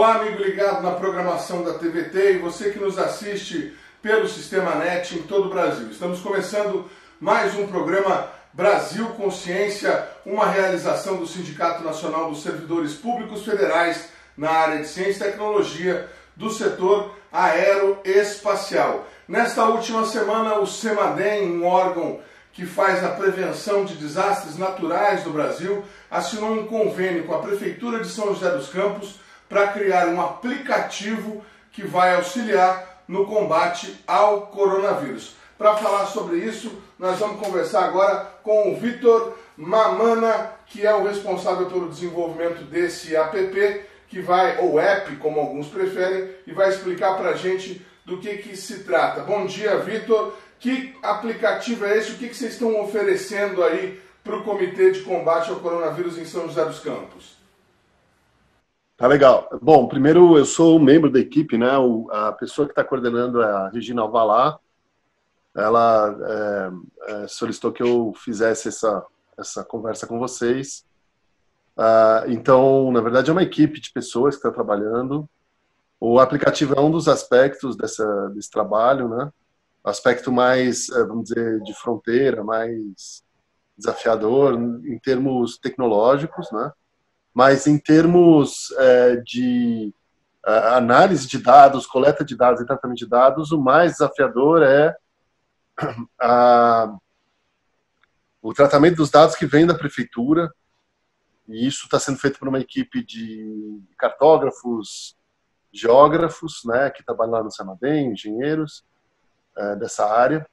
Olá, amigo ligado na programação da TVT e você que nos assiste pelo Sistema NET em todo o Brasil. Estamos começando mais um programa Brasil Consciência, uma realização do Sindicato Nacional dos Servidores Públicos Federais na área de Ciência e Tecnologia do setor aeroespacial. Nesta última semana, o CEMADEM, um órgão que faz a prevenção de desastres naturais do Brasil, assinou um convênio com a Prefeitura de São José dos Campos para criar um aplicativo que vai auxiliar no combate ao coronavírus. Para falar sobre isso, nós vamos conversar agora com o Vitor Mamana, que é o responsável pelo desenvolvimento desse app, que vai, ou app, como alguns preferem, e vai explicar para a gente do que se trata. Bom dia, Vitor. Que aplicativo é esse? O que vocês estão oferecendo aí para o Comitê de Combate ao Coronavírus em São José dos Campos? Tá legal. Bom, primeiro eu sou um membro da equipe, né? A pessoa que está coordenando é a Regina Alvalá. Ela solicitou que eu fizesse essa conversa com vocês. Então, na verdade, é uma equipe de pessoas que está trabalhando. O aplicativo é um dos aspectos desse trabalho, né? Aspecto mais, vamos dizer, de fronteira, mais desafiador em termos tecnológicos, né? Mas em termos de análise de dados, coleta de dados e tratamento de dados, o mais desafiador é o tratamento dos dados que vem da prefeitura, e isso está sendo feito por uma equipe de cartógrafos, geógrafos, né, que trabalham lá no CEMADEM, engenheiros dessa área.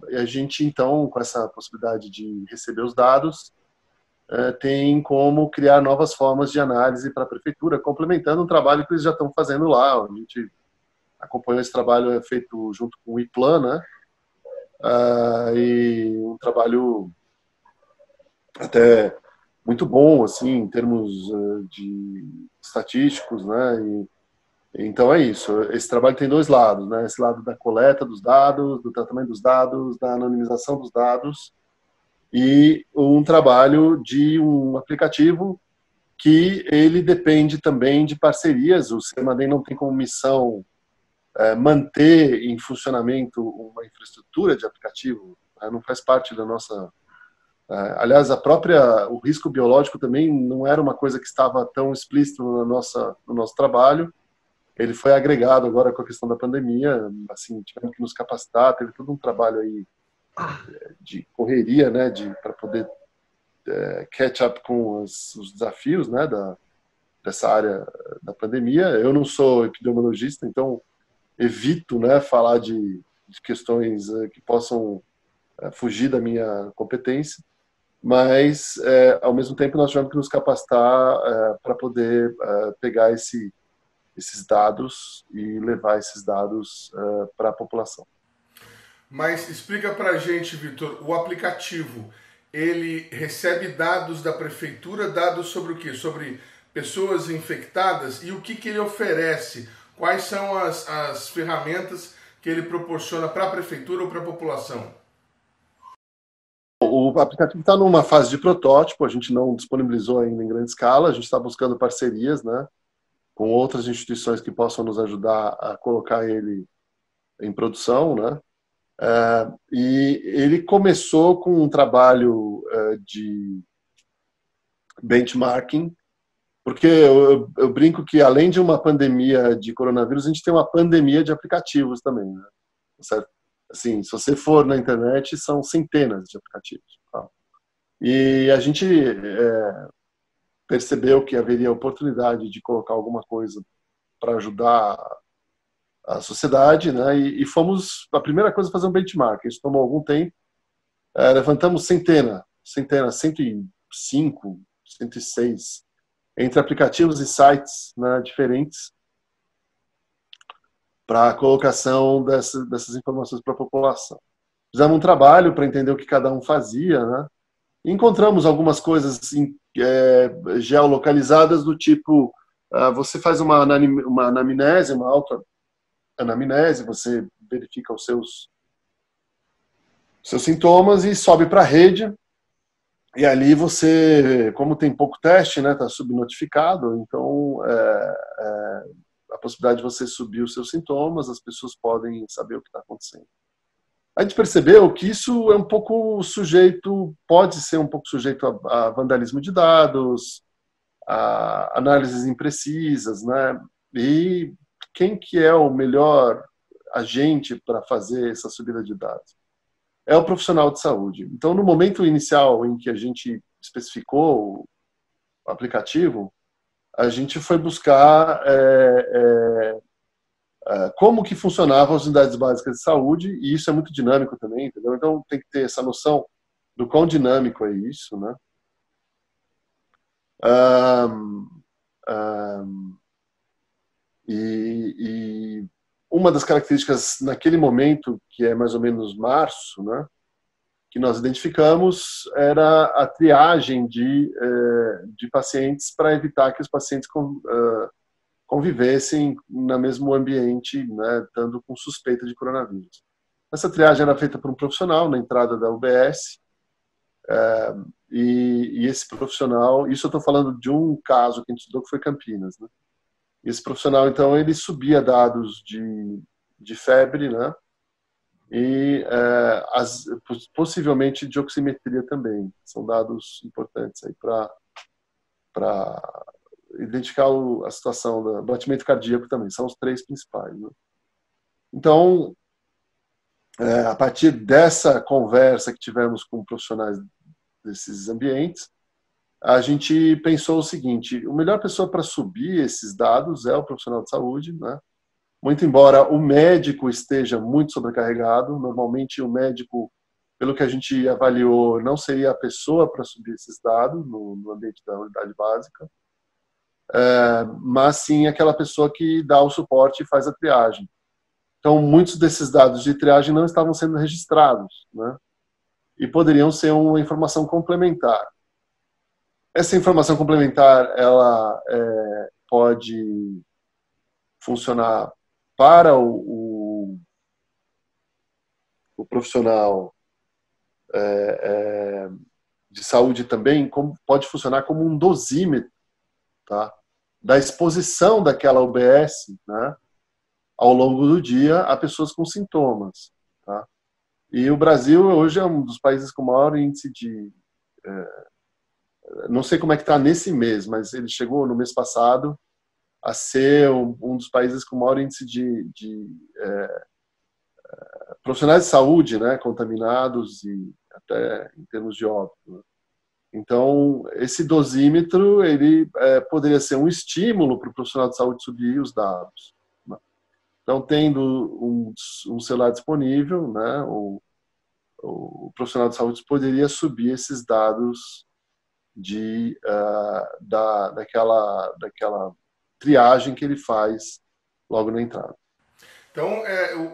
E a gente, então, com essa possibilidade de receber os dados, tem como criar novas formas de análise para a prefeitura, complementando um trabalho que eles já estão fazendo lá. A gente acompanhou esse trabalho feito junto com o IPLAN, né? E um trabalho até muito bom, assim, em termos de estatísticos, né? Então é isso. Esse trabalho tem dois lados, né? Esse lado da coleta dos dados, do tratamento dos dados, da anonimização dos dados, e um trabalho de um aplicativo que ele depende também de parcerias. O CEMADEM não tem como missão manter em funcionamento uma infraestrutura de aplicativo, não faz parte da nossa... Aliás, o risco biológico também não era uma coisa que estava tão explícito no nosso trabalho. Ele foi agregado agora com a questão da pandemia, assim, tivemos que nos capacitar, teve todo um trabalho aí de correria, né, para poder catch up com os desafios, né, dessa área da pandemia. Eu não sou epidemiologista, então evito, né, falar de questões que possam fugir da minha competência, mas ao mesmo tempo nós tivemos que nos capacitar para poder pegar esses dados e levar esses dados para a população. Mas explica para a gente, Vitor, o aplicativo, ele recebe dados da prefeitura, dados sobre o quê? Sobre pessoas infectadas, e o que ele oferece? Quais são as ferramentas que ele proporciona para a prefeitura ou para a população? O aplicativo está numa fase de protótipo, a gente não disponibilizou ainda em grande escala, a gente está buscando parcerias, né, com outras instituições que possam nos ajudar a colocar ele em produção, né? E ele começou com um trabalho de benchmarking, porque eu brinco que além de uma pandemia de coronavírus, a gente tem uma pandemia de aplicativos também, né? Certo? Assim, se você for na internet, são centenas de aplicativos. Tá? E a gente percebeu que haveria oportunidade de colocar alguma coisa para ajudar a sociedade, né? E fomos, a primeira coisa, fazer um benchmark. Isso tomou algum tempo. Levantamos centenas, 105, 106, entre aplicativos e sites, né, diferentes, para a colocação dessas informações para a população. Fizemos um trabalho para entender o que cada um fazia, né? E encontramos algumas coisas assim, geolocalizadas do tipo, você faz uma anamnese, uma autoanamnese, você verifica os seus sintomas e sobe para a rede, E ali você, como tem pouco teste, né, está subnotificado, então a possibilidade de você subir os seus sintomas, as pessoas podem saber o que está acontecendo. A gente percebeu que isso é um pouco sujeito, pode ser um pouco sujeito a vandalismo de dados, a análises imprecisas, né? E quem que é o melhor agente para fazer essa subida de dados? É o profissional de saúde. Então, no momento inicial em que a gente especificou o aplicativo, a gente foi buscar como que funcionavam as unidades básicas de saúde, e isso é muito dinâmico também, entendeu? Então, tem que ter essa noção do quão dinâmico é isso, né? Um, um, e uma das características naquele momento, que é mais ou menos março, né, que nós identificamos, era a triagem de pacientes para evitar que os pacientes convivessem no mesmo ambiente, né, estando com suspeita de coronavírus. Essa triagem era feita por um profissional na entrada da UBS, e esse profissional, isso eu estou falando de um caso que a gente estudou que foi Campinas, né? Esse profissional, então, ele subia dados de febre, né? E possivelmente de oximetria também. São dados importantes aí para identificar a situação do batimento cardíaco também. São os três principais, né? Então, a partir dessa conversa que tivemos com profissionais desses ambientes, a gente pensou o seguinte: a melhor pessoa para subir esses dados é o profissional de saúde, né? Muito embora o médico esteja muito sobrecarregado, normalmente o médico, pelo que a gente avaliou, não seria a pessoa para subir esses dados no ambiente da unidade básica, mas sim aquela pessoa que dá o suporte e faz a triagem. Então, muitos desses dados de triagem não estavam sendo registrados, né? E poderiam ser uma informação complementar. Essa informação complementar, ela pode funcionar para o profissional de saúde também, pode funcionar como um dosímetro, tá, da exposição daquela UBS, né, ao longo do dia a pessoas com sintomas. Tá? E o Brasil hoje é um dos países com maior índice de... não sei como é que está nesse mês, mas ele chegou no mês passado a ser um dos países com maior índice de profissionais de saúde, né, contaminados e até em termos de óbito. Né? Então, esse dosímetro ele poderia ser um estímulo para o profissional de saúde subir os dados. Né? Então, tendo um celular disponível, né, o profissional de saúde poderia subir esses dados daquela triagem que ele faz logo na entrada. Então,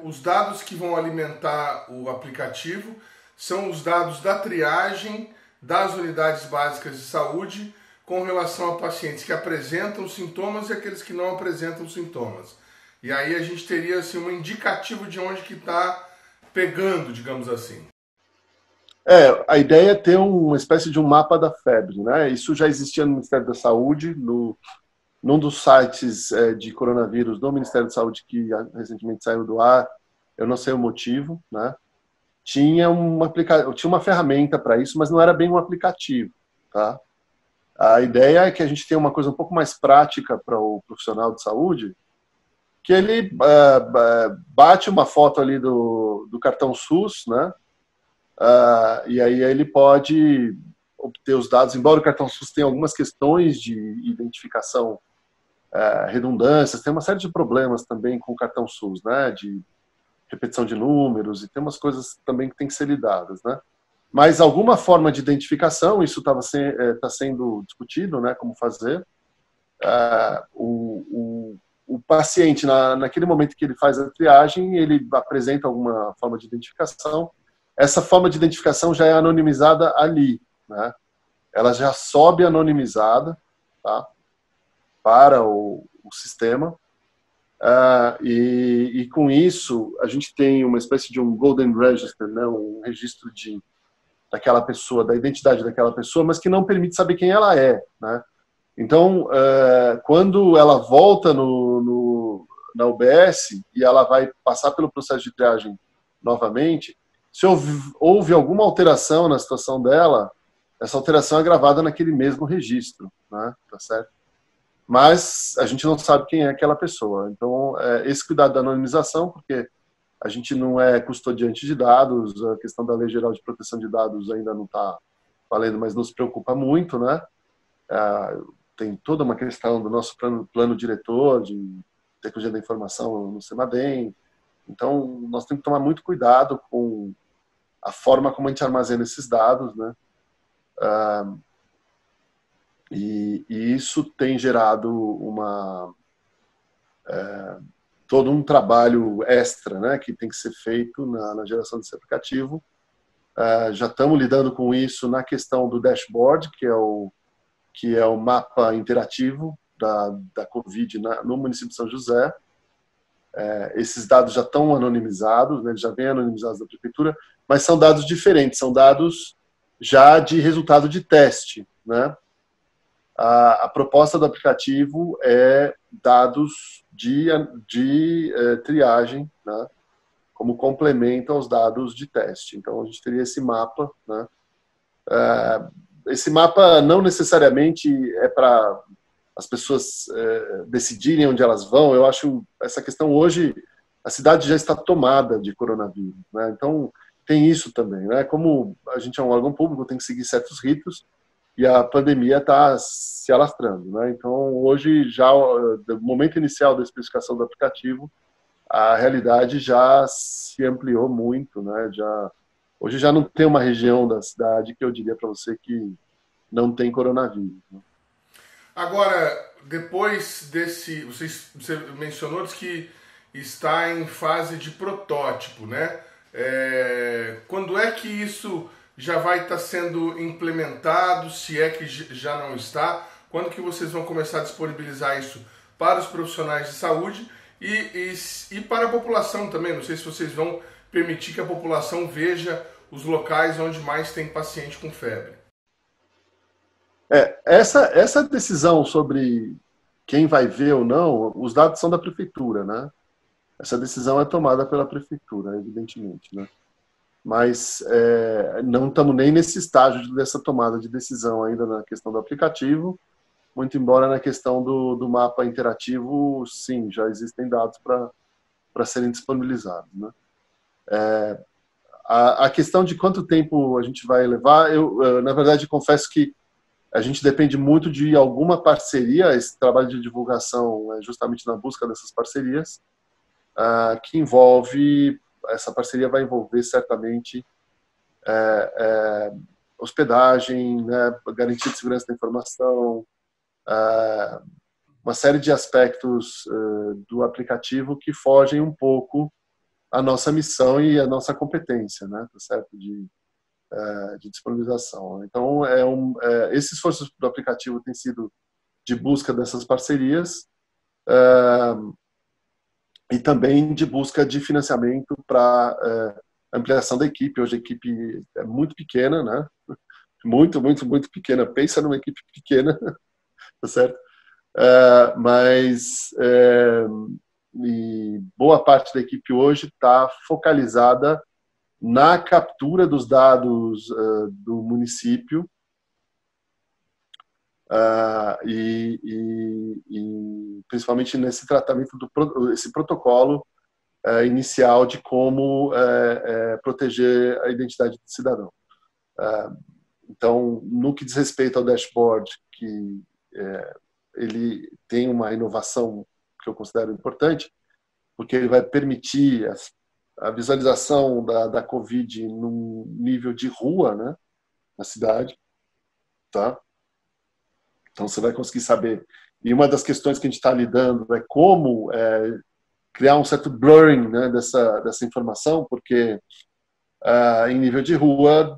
os dados que vão alimentar o aplicativo são os dados da triagem das unidades básicas de saúde com relação a pacientes que apresentam sintomas e aqueles que não apresentam sintomas. E aí a gente teria assim, um indicativo de onde que está pegando, digamos assim. A ideia é ter uma espécie de um mapa da febre, né? Isso já existia no Ministério da Saúde, num dos sites de coronavírus do Ministério da Saúde que recentemente saiu do ar, eu não sei o motivo, né? Tinha uma ferramenta para isso, mas não era bem um aplicativo, tá? A ideia é que a gente tenha uma coisa um pouco mais prática para o profissional de saúde, que ele bate uma foto ali do cartão SUS, né? E aí ele pode obter os dados, embora o cartão SUS tenha algumas questões de identificação, redundâncias, tem uma série de problemas também com o cartão SUS, né? De repetição de números, e tem umas coisas também que tem que ser lidadas, né? Mas alguma forma de identificação, isso tá sendo discutido, né? Como fazer. O paciente, naquele momento que ele faz a triagem, ele apresenta alguma forma de identificação. Essa forma de identificação já é anonimizada ali, né? Ela já sobe anonimizada, tá? Para o sistema. Com isso, a gente tem uma espécie de um Golden Register, né? Um registro de daquela pessoa, da identidade daquela pessoa, mas que não permite saber quem ela é, né? Então, quando ela volta na UBS e ela vai passar pelo processo de triagem novamente, se houve alguma alteração na situação dela, essa alteração é gravada naquele mesmo registro, né? Tá certo? Mas a gente não sabe quem é aquela pessoa. Então, esse cuidado da anonimização, porque a gente não é custodiante de dados, a questão da Lei Geral de Proteção de Dados ainda não está valendo, mas nos preocupa muito, né? Tem toda uma questão do nosso plano diretor de tecnologia da informação no CEMADEM. Então, nós temos que tomar muito cuidado com a forma como a gente armazena esses dados, né? E isso tem gerado todo um trabalho extra, né, que tem que ser feito na geração desse aplicativo. Já estamos lidando com isso na questão do dashboard, que é o mapa interativo da Covid no município de São José. Esses dados já estão anonimizados, né, já vêm anonimizados da prefeitura, mas são dados diferentes, são dados já de resultado de teste, né? A proposta do aplicativo é dados de triagem, né, como complemento aos dados de teste. Então, a gente teria esse mapa, né? Esse mapa não necessariamente é para as pessoas decidirem onde elas vão. Eu acho essa questão hoje, a cidade já está tomada de coronavírus, né? Então, tem isso também, né? Como a gente é um órgão público, tem que seguir certos ritos, e a pandemia está se alastrando, né? Então, hoje, já no momento inicial da especificação do aplicativo, a realidade já se ampliou muito, né? Hoje já não tem uma região da cidade que eu diria para você que não tem coronavírus, né? Agora, depois desse, você mencionou que está em fase de protótipo, né? Quando é que isso já vai estar sendo implementado, se é que já não está? Quando que vocês vão começar a disponibilizar isso para os profissionais de saúde e para a população também? Não sei se vocês vão permitir que a população veja os locais onde mais tem paciente com febre. Essa decisão sobre quem vai ver ou não, os dados são da prefeitura, né? Essa decisão é tomada pela prefeitura, evidentemente, né? Mas não estamos nem nesse estágio dessa tomada de decisão ainda na questão do aplicativo, muito embora na questão do mapa interativo, sim, já existem dados para serem disponibilizados, né? A questão de quanto tempo a gente vai levar, eu na verdade, confesso que a gente depende muito de alguma parceria. Esse trabalho de divulgação é justamente na busca dessas parcerias, que envolve, essa parceria vai envolver certamente hospedagem, né, garantia de segurança da informação, uma série de aspectos do aplicativo que fogem um pouco à nossa missão e à nossa competência, né, tá certo? De disponibilização. Então, esse esforço do aplicativo tem sido de busca dessas parcerias e também de busca de financiamento para ampliação da equipe. Hoje a equipe é muito pequena, né? Muito, muito, muito pequena. Pensa numa equipe pequena, tá certo? Mas e boa parte da equipe hoje está focalizada na captura dos dados do município e principalmente nesse tratamento esse protocolo inicial de como proteger a identidade do cidadão. Então, no que diz respeito ao dashboard, que ele tem uma inovação que eu considero importante, porque ele vai permitir a visualização da Covid num nível de rua, né, na cidade, tá? Então você vai conseguir saber. E uma das questões que a gente está lidando é como criar um certo blurring, né, dessa informação, porque em nível de rua,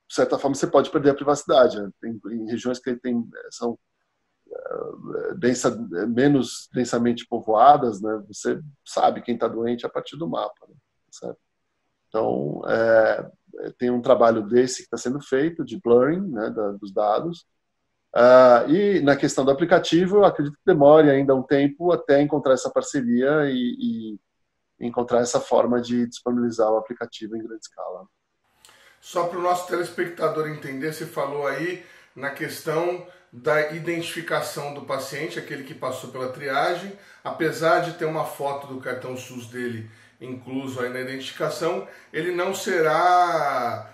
de certa forma, você pode perder a privacidade. Né? Em regiões que são menos densamente povoadas, né, você sabe quem está doente a partir do mapa, né, certo? Então, tem um trabalho desse que está sendo feito, de blurring, né, dos dados. E na questão do aplicativo, eu acredito que demore ainda um tempo até encontrar essa parceria e encontrar essa forma de disponibilizar o aplicativo em grande escala. Só para o nosso telespectador entender, você falou aí na questão da identificação do paciente, aquele que passou pela triagem, apesar de ter uma foto do cartão SUS dele incluso aí na identificação, ele não será,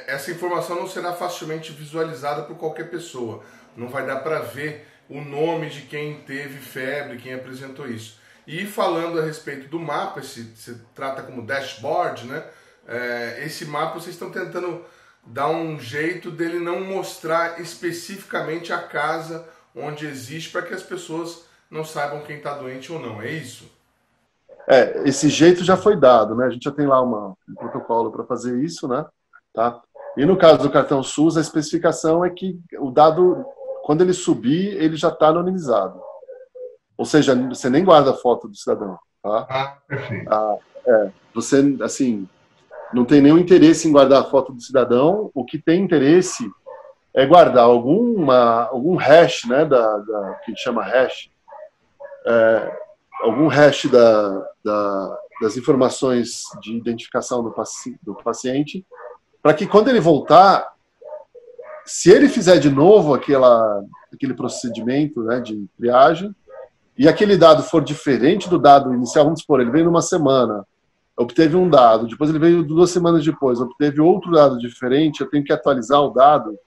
essa informação não será facilmente visualizada por qualquer pessoa. Não vai dar para ver o nome de quem teve febre, quem apresentou isso. E falando a respeito do mapa, se trata como dashboard, né? Esse mapa vocês estão tentando dar um jeito dele não mostrar especificamente a casa onde existe, para que as pessoas não saibam quem está doente ou não, é isso? Esse jeito já foi dado, né? A gente já tem lá um protocolo para fazer isso, né? Tá? E no caso do cartão SUS, a especificação é que o dado, quando ele subir, ele já está anonimizado. Ou seja, você nem guarda a foto do cidadão, tá? Perfeito. Você, assim, não tem nenhum interesse em guardar a foto do cidadão. O que tem interesse é guardar algum hash, né, que chama hash, algum hash das informações de identificação do paciente, para que quando ele voltar, se ele fizer de novo aquele procedimento, né, de triagem, e aquele dado for diferente do dado inicial, vamos supor, ele veio numa semana, obteve um dado, depois ele veio 2 semanas depois, obteve outro dado diferente, eu tenho que atualizar o dado,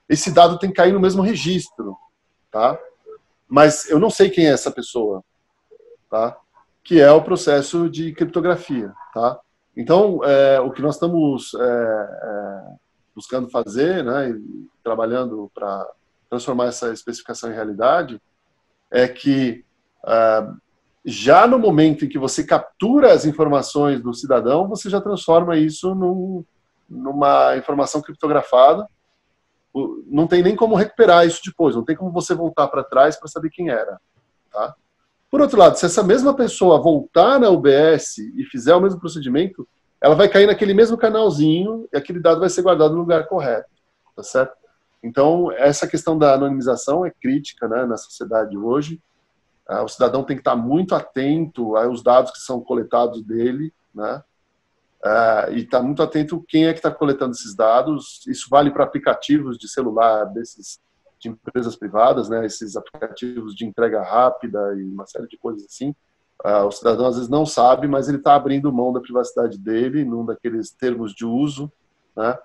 esse dado tem que cair no mesmo registro, tá? Mas eu não sei quem é essa pessoa, tá? Que é o processo de criptografia, tá? Então, o que nós estamos buscando fazer, né, e trabalhando para transformar essa especificação em realidade, é que já no momento em que você captura as informações do cidadão, você já transforma isso numa informação criptografada. Não tem nem como recuperar isso depois, não tem como você voltar para trás para saber quem era. Tá? Por outro lado, se essa mesma pessoa voltar na UBS e fizer o mesmo procedimento, ela vai cair naquele mesmo canalzinho e aquele dado vai ser guardado no lugar correto. Tá certo? Então, essa questão da anonimização é crítica, né, na sociedade hoje. O cidadão tem que estar muito atento aos dados que são coletados dele, né? E estar muito atento quem é que está coletando esses dados. Isso vale para aplicativos de celular de empresas privadas, né? Esses aplicativos de entrega rápida e uma série de coisas assim. O cidadão às vezes não sabe, mas ele está abrindo mão da privacidade dele num daqueles termos de uso, né?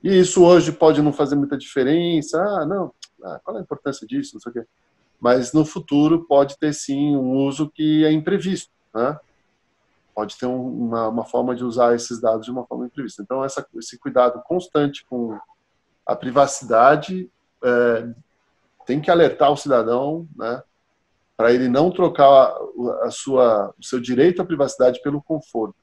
E isso hoje pode não fazer muita diferença. Qual é a importância disso? Não sei o quê. Mas no futuro pode ter sim um uso que é imprevisto, né? Pode ter uma forma de usar esses dados de uma forma imprevista. Então, esse cuidado constante com a privacidade tem que alertar o cidadão, né, para ele não trocar o seu direito à privacidade pelo conforto.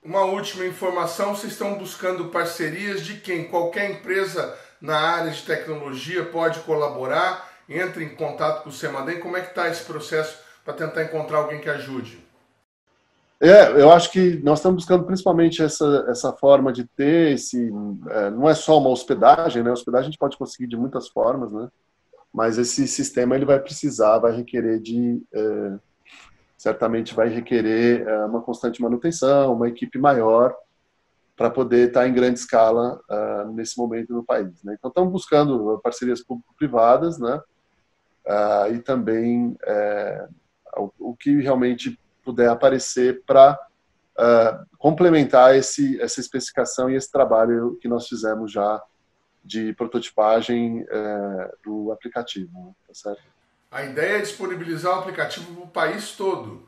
Uma última informação, vocês estão buscando parcerias de quem? Qualquer empresa na área de tecnologia pode colaborar? Entre em contato com o Semadem. Como é que está esse processo para tentar encontrar alguém que ajude? Eu acho que nós estamos buscando principalmente essa forma de ter não é só uma hospedagem, né? A hospedagem a gente pode conseguir de muitas formas, né? Mas esse sistema ele vai requerer certamente vai requerer uma constante manutenção, uma equipe maior para poder estar em grande escala nesse momento no país, né? Então estamos buscando parcerias público-privadas, né? E também o que realmente puder aparecer para complementar essa especificação e esse trabalho que nós fizemos já de prototipagem do aplicativo. Tá certo? A ideia é disponibilizar o aplicativo para o país todo.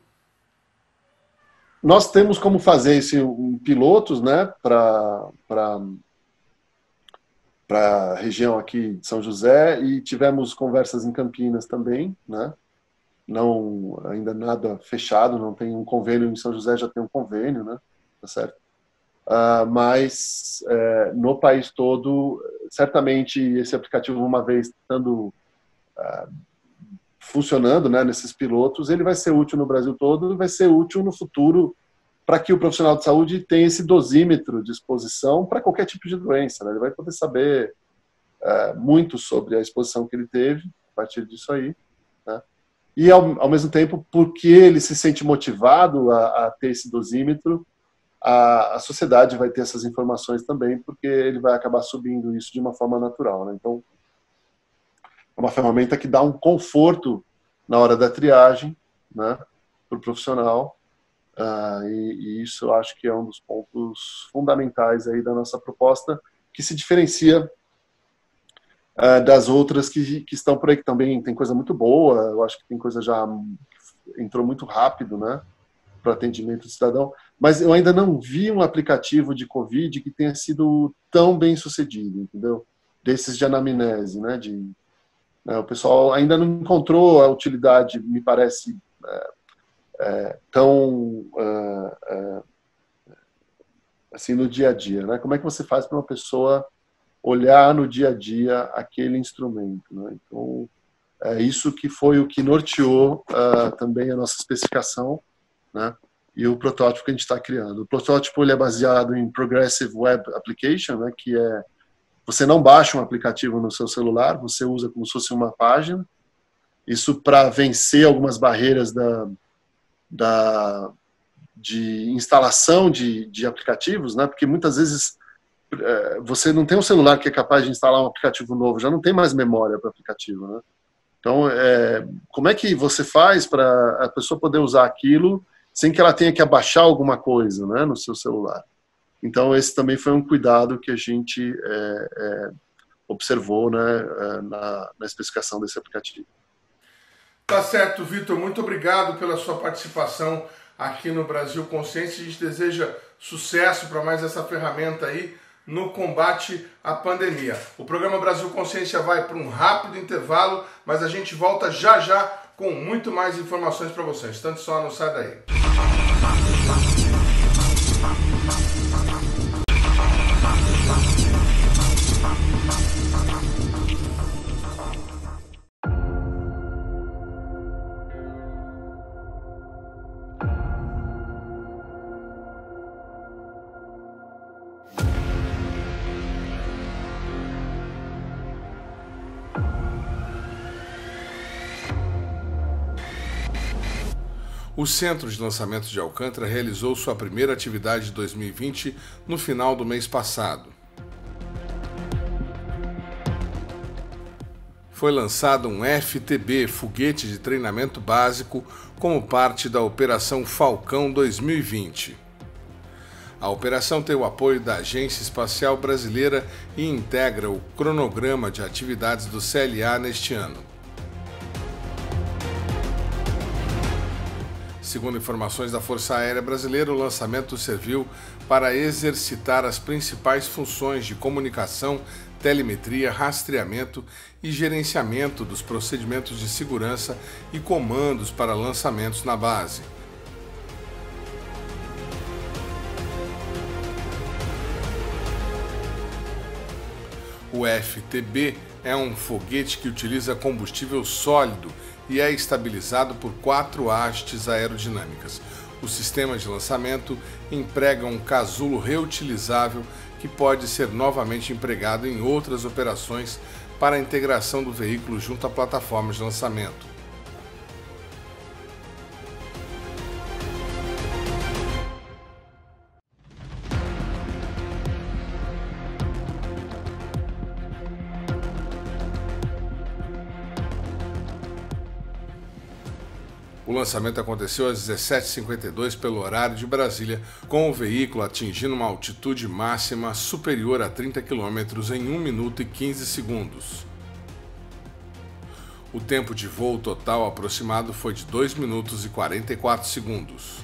Nós temos como fazer isso em pilotos, né, para a região aqui de São José, e tivemos conversas em Campinas também, né? Não, ainda nada fechado, não tem um convênio em São José, já tem um convênio, né? Tá certo? Mas no país todo, certamente esse aplicativo, uma vez estando funcionando, né, nesses pilotos, ele vai ser útil no Brasil todo e vai ser útil no futuro para que o profissional de saúde tenha esse dosímetro de exposição para qualquer tipo de doença, né? Ele vai poder saber muito sobre a exposição que ele teve a partir disso aí, né? E, ao mesmo tempo, porque ele se sente motivado a ter esse dosímetro, a sociedade vai ter essas informações também, porque ele vai acabar subindo isso de uma forma natural, né? Então, é uma ferramenta que dá um conforto na hora da triagem, né, para o profissional, e isso eu acho que é um dos pontos fundamentais aí da nossa proposta, que se diferencia das outras que estão por aí, que também tem coisa muito boa. Eu acho que tem coisa já entrou muito rápido, né, para atendimento do cidadão, mas eu ainda não vi um aplicativo de Covid que tenha sido tão bem sucedido, entendeu? Desses de anamnese, né, o pessoal ainda não encontrou a utilidade, me parece, tão assim no dia a dia, né? Como é que você faz para uma pessoa olhar no dia a dia aquele instrumento, né? Então, é isso que foi o que norteou também a nossa especificação, né? E o protótipo que a gente está criando. O protótipo ele é baseado em Progressive Web Application, né? Que é você não baixa um aplicativo no seu celular, você usa como se fosse uma página. Isso para vencer algumas barreiras de instalação de aplicativos, né? Porque muitas vezes você não tem um celular que é capaz de instalar um aplicativo novo, já não tem mais memória para o aplicativo, né? Então, como é que você faz para a pessoa poder usar aquilo sem que ela tenha que abaixar alguma coisa, né, no seu celular? Então, esse também foi um cuidado que a gente observou, né, na especificação desse aplicativo. Tá certo, Vitor. Muito obrigado pela sua participação aqui no Brasil Consciência. A gente deseja sucesso para mais essa ferramenta aí no combate à pandemia. O programa Brasil Consciência vai para um rápido intervalo, mas a gente volta já já com muito mais informações para vocês. Tanto só não sai daí. O Centro de Lançamentos de Alcântara realizou sua primeira atividade de 2020 no final do mês passado. Foi lançado um FTB, Foguete de Treinamento Básico, como parte da Operação Falcão 2020. A operação tem o apoio da Agência Espacial Brasileira e integra o cronograma de atividades do CLA neste ano. Segundo informações da Força Aérea Brasileira, o lançamento serviu para exercitar as principais funções de comunicação, telemetria, rastreamento e gerenciamento dos procedimentos de segurança e comandos para lançamentos na base. O FTB é um foguete que utiliza combustível sólido e é estabilizado por 4 hastes aerodinâmicas. O sistema de lançamento emprega um casulo reutilizável que pode ser novamente empregado em outras operações para a integração do veículo junto à plataforma de lançamento. O lançamento aconteceu às 17h52 pelo horário de Brasília, com o veículo atingindo uma altitude máxima superior a 30 km em 1 minuto e 15 segundos. O tempo de voo total aproximado foi de 2 minutos e 44 segundos.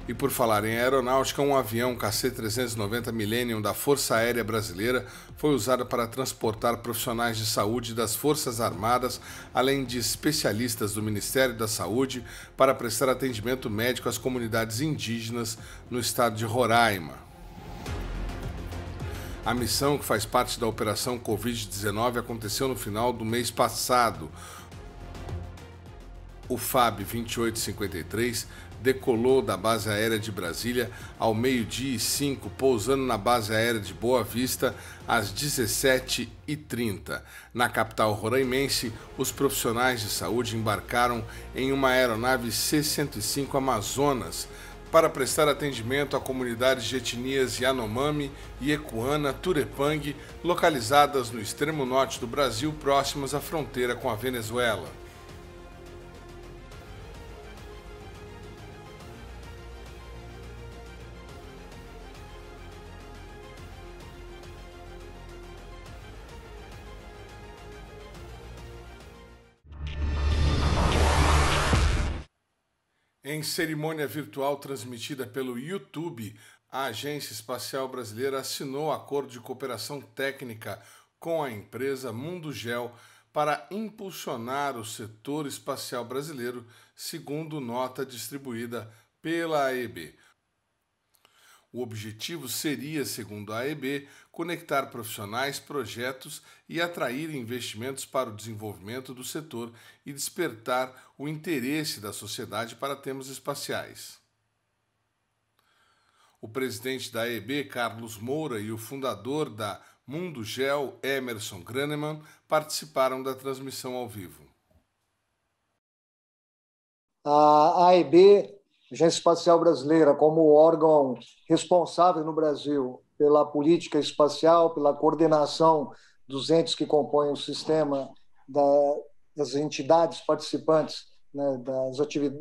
E por falar em aeronáutica, um avião KC-390 Millennium da Força Aérea Brasileira foi usado para transportar profissionais de saúde das Forças Armadas, além de especialistas do Ministério da Saúde, para prestar atendimento médico às comunidades indígenas no estado de Roraima. A missão, que faz parte da Operação Covid-19, aconteceu no final do mês passado. O FAB 2853 decolou da base aérea de Brasília ao 12h05, pousando na base aérea de Boa Vista às 17h30. Na capital roraimense, os profissionais de saúde embarcaram em uma aeronave C-105 Amazonas para prestar atendimento a comunidades de etnias Yanomami, Iekuana, Turepang, localizadas no extremo norte do Brasil, próximas à fronteira com a Venezuela. Em cerimônia virtual transmitida pelo YouTube, a Agência Espacial Brasileira assinou acordo de cooperação técnica com a empresa Mundugel para impulsionar o setor espacial brasileiro, segundo nota distribuída pela AEB. O objetivo seria, segundo a AEB, conectar profissionais, projetos e atrair investimentos para o desenvolvimento do setor e despertar o interesse da sociedade para temas espaciais. O presidente da AEB, Carlos Moura, e o fundador da Mundugel, Emerson Graneman, participaram da transmissão ao vivo. A AEB, Agência Espacial Brasileira, como órgão responsável no Brasil pela política espacial, pela coordenação dos entes que compõem o sistema, das entidades participantes, né,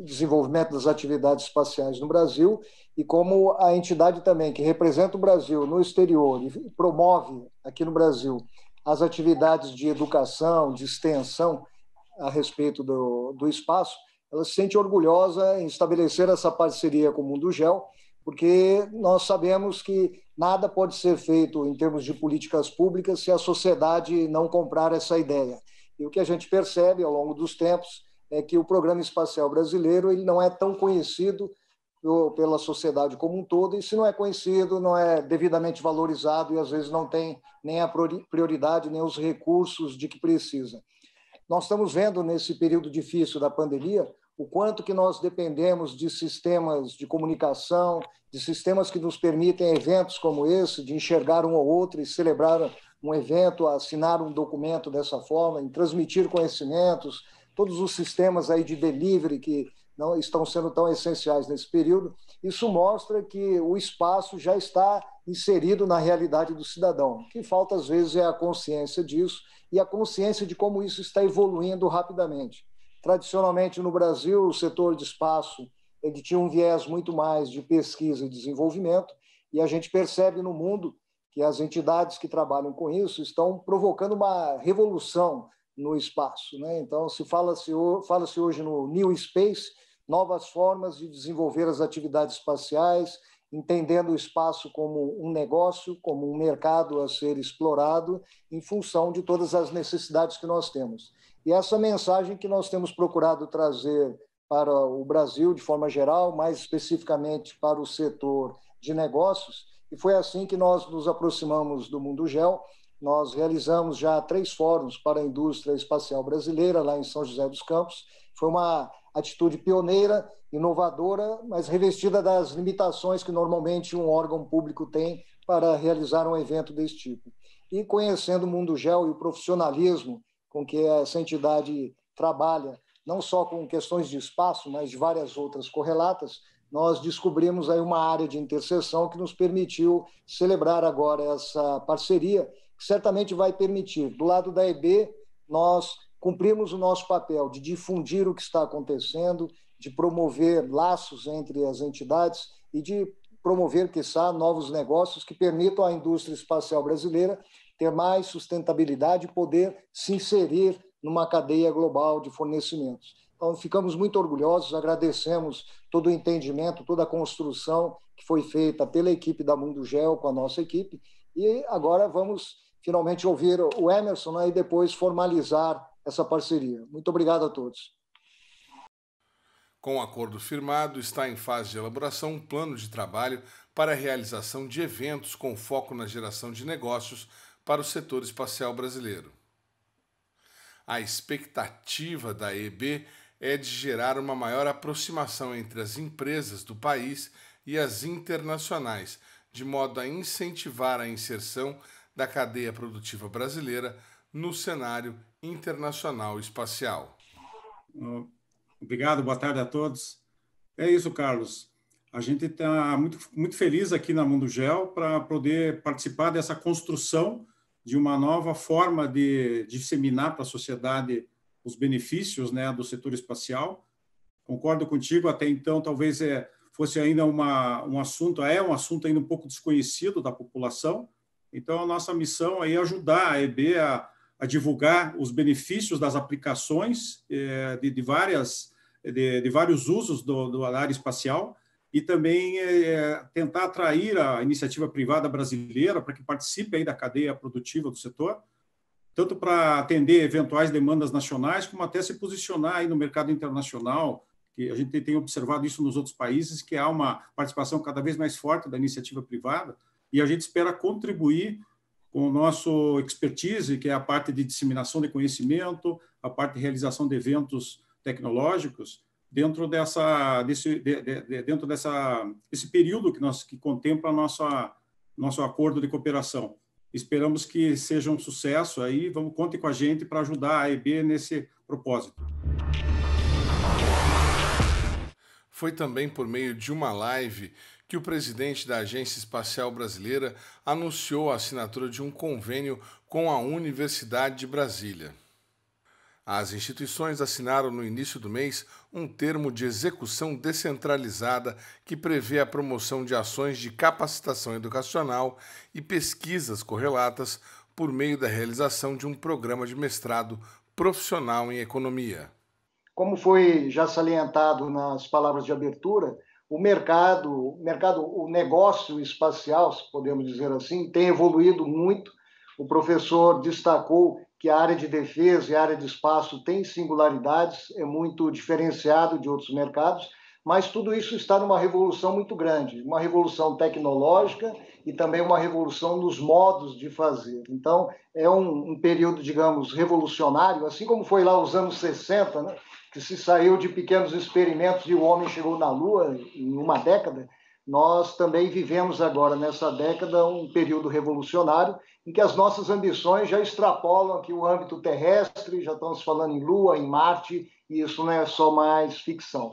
desenvolvimento das atividades espaciais no Brasil, e como a entidade também que representa o Brasil no exterior e promove aqui no Brasil as atividades de educação, de extensão a respeito do espaço, ela se sente orgulhosa em estabelecer essa parceria com o Mundugel, porque nós sabemos que nada pode ser feito em termos de políticas públicas se a sociedade não comprar essa ideia. E o que a gente percebe ao longo dos tempos é que o Programa Espacial Brasileiro ele não é tão conhecido pela sociedade como um todo, e se não é conhecido, não é devidamente valorizado e às vezes não tem nem a prioridade, nem os recursos de que precisa. Nós estamos vendo nesse período difícil da pandemia o quanto que nós dependemos de sistemas de comunicação, de sistemas que nos permitem eventos como esse, de enxergar um ou outro e celebrar um evento, assinar um documento dessa forma, em transmitir conhecimentos, todos os sistemas aí de delivery que não estão sendo tão essenciais nesse período. Isso mostra que o espaço já está inserido na realidade do cidadão. O que falta, às vezes, é a consciência disso e a consciência de como isso está evoluindo rapidamente. Tradicionalmente, no Brasil, o setor de espaço ele tinha um viés muito mais de pesquisa e desenvolvimento, e a gente percebe no mundo que as entidades que trabalham com isso estão provocando uma revolução no espaço, né? Então, fala-se hoje no New Space, novas formas de desenvolver as atividades espaciais, entendendo o espaço como um negócio, como um mercado a ser explorado em função de todas as necessidades que nós temos. E essa mensagem que nós temos procurado trazer para o Brasil, de forma geral, mais especificamente para o setor de negócios, e foi assim que nós nos aproximamos do Mundugel. Nós realizamos já 3 fóruns para a indústria espacial brasileira, lá em São José dos Campos. Foi uma atitude pioneira, inovadora, mas revestida das limitações que normalmente um órgão público tem para realizar um evento desse tipo. E conhecendo o Mundugel e o profissionalismo com que essa entidade trabalha, não só com questões de espaço, mas de várias outras correlatas, nós descobrimos aí uma área de interseção que nos permitiu celebrar agora essa parceria, que certamente vai permitir, do lado da EB, nós cumprimos o nosso papel de difundir o que está acontecendo, de promover laços entre as entidades e de promover, quiçá, novos negócios que permitam à indústria espacial brasileira ter mais sustentabilidade e poder se inserir numa cadeia global de fornecimentos. Então, ficamos muito orgulhosos, agradecemos todo o entendimento, toda a construção que foi feita pela equipe da Mundugel com a nossa equipe, e agora vamos finalmente ouvir o Emerson, né, e depois formalizar essa parceria. Muito obrigado a todos. Com o acordo firmado, está em fase de elaboração um plano de trabalho para a realização de eventos com foco na geração de negócios para o setor espacial brasileiro. A expectativa da AEB é de gerar uma maior aproximação entre as empresas do país e as internacionais, de modo a incentivar a inserção da cadeia produtiva brasileira no cenário internacional espacial. Obrigado, boa tarde a todos. É isso, Carlos. A gente está muito feliz aqui na Mundo Geo para poder participar dessa construção de uma nova forma de disseminar para a sociedade os benefícios, né, do setor espacial. Concordo contigo, até então talvez fosse ainda um assunto ainda um pouco desconhecido da população. Então, a nossa missão é ajudar a AEB a divulgar os benefícios das aplicações de vários usos da área espacial e também tentar atrair a iniciativa privada brasileira para que participe aí da cadeia produtiva do setor, tanto para atender eventuais demandas nacionais, como até se posicionar aí no mercado internacional, que a gente tem observado isso nos outros países, que há uma participação cada vez mais forte da iniciativa privada, e a gente espera contribuir com o nosso expertise, que é a parte de disseminação de conhecimento, a parte de realização de eventos tecnológicos, dentro desse período que contempla nosso acordo de cooperação. Esperamos que seja um sucesso aí, contem com a gente para ajudar a AEB nesse propósito. Foi também por meio de uma live que o presidente da Agência Espacial Brasileira anunciou a assinatura de um convênio com a Universidade de Brasília. As instituições assinaram no início do mês um termo de execução descentralizada que prevê a promoção de ações de capacitação educacional e pesquisas correlatas por meio da realização de um programa de mestrado profissional em economia. Como foi já salientado nas palavras de abertura, o negócio espacial, se podemos dizer assim, tem evoluído muito. O professor destacou que a área de defesa e a área de espaço tem singularidades, é muito diferenciado de outros mercados, mas tudo isso está numa revolução muito grande, uma revolução tecnológica e também uma revolução nos modos de fazer. Então, é um período, digamos, revolucionário, assim como foi lá os anos 60, né, que se saiu de pequenos experimentos e o homem chegou na Lua em uma década. Nós também vivemos agora, nessa década, um período revolucionário em que as nossas ambições já extrapolam aqui o âmbito terrestre, já estamos falando em Lua, em Marte, e isso não é só mais ficção.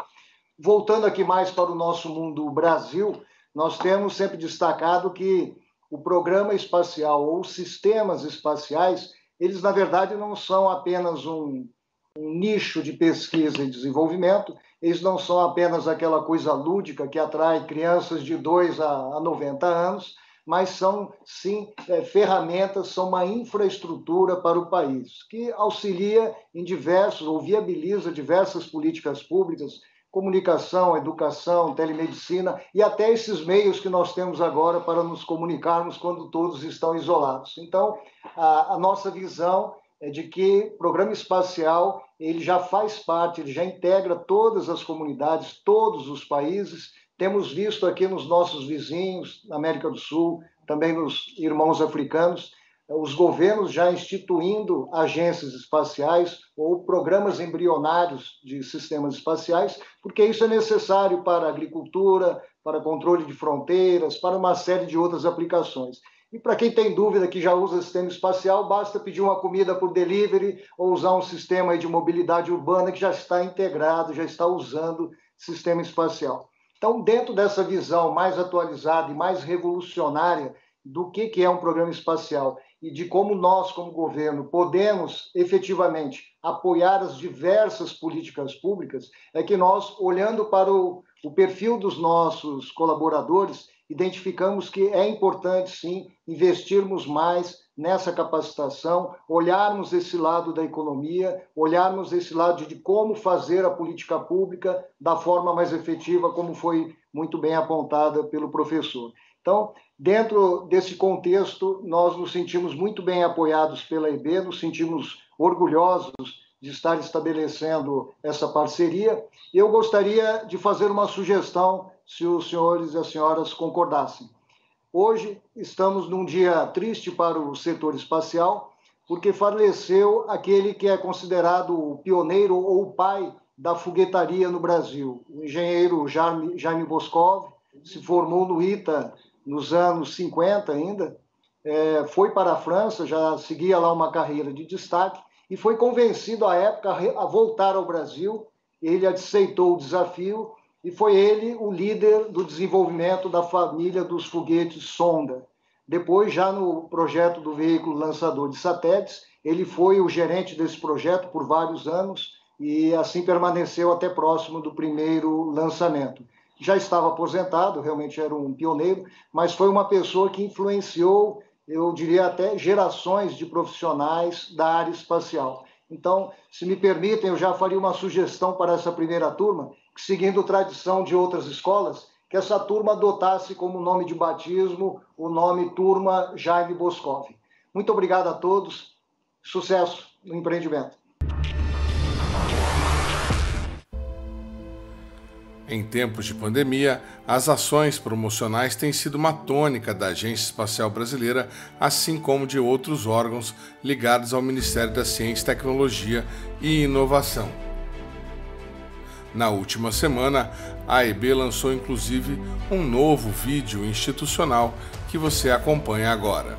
Voltando aqui mais para o nosso mundo Brasil, nós temos sempre destacado que o programa espacial ou os sistemas espaciais, eles, na verdade, não são apenas um nicho de pesquisa e desenvolvimento, eles não são apenas aquela coisa lúdica que atrai crianças de 2 a 90 anos, mas são, sim, ferramentas, são uma infraestrutura para o país, que auxilia em ou viabiliza diversas políticas públicas, comunicação, educação, telemedicina e até esses meios que nós temos agora para nos comunicarmos quando todos estão isolados. Então, a nossa visão é de que o programa espacial ele já faz parte, ele já integra todas as comunidades, todos os países. Temos visto aqui nos nossos vizinhos, na América do Sul, também nos irmãos africanos, os governos já instituindo agências espaciais ou programas embrionários de sistemas espaciais, porque isso é necessário para a agricultura, para controle de fronteiras, para uma série de outras aplicações. E para quem tem dúvida que já usa sistema espacial, basta pedir uma comida por delivery ou usar um sistema de mobilidade urbana que já está integrado, já está usando sistema espacial. Então, dentro dessa visão mais atualizada e mais revolucionária do que é um programa espacial e de como nós, como governo, podemos efetivamente apoiar as diversas políticas públicas, é que nós, olhando para o perfil dos nossos colaboradores, identificamos que é importante, sim, investirmos mais nessa capacitação, olharmos esse lado da economia, olharmos esse lado de como fazer a política pública da forma mais efetiva, como foi muito bem apontada pelo professor. Então, dentro desse contexto, nós nos sentimos muito bem apoiados pela AEB, nos sentimos orgulhosos de estar estabelecendo essa parceria. E eu gostaria de fazer uma sugestão, se os senhores e as senhoras concordassem. Hoje estamos num dia triste para o setor espacial, porque faleceu aquele que é considerado o pioneiro ou o pai da foguetaria no Brasil, o engenheiro Jaime Boscov. Se formou no ITA nos anos 50 ainda, foi para a França, já seguia lá uma carreira de destaque, e foi convencido à época a voltar ao Brasil. Ele aceitou o desafio e foi ele o líder do desenvolvimento da família dos foguetes sonda. Depois, já no projeto do veículo lançador de satélites, ele foi o gerente desse projeto por vários anos e assim permaneceu até próximo do primeiro lançamento. Já estava aposentado, realmente era um pioneiro, mas foi uma pessoa que influenciou, eu diria até, gerações de profissionais da área espacial. Então, se me permitem, eu já faria uma sugestão para essa primeira turma, que, seguindo tradição de outras escolas, que essa turma adotasse como nome de batismo o nome Turma Jaime Boscov. Muito obrigado a todos, sucesso no empreendimento. Em tempos de pandemia, as ações promocionais têm sido uma tônica da Agência Espacial Brasileira, assim como de outros órgãos ligados ao Ministério da Ciência, Tecnologia e Inovação. Na última semana, a AEB lançou inclusive um novo vídeo institucional que você acompanha agora.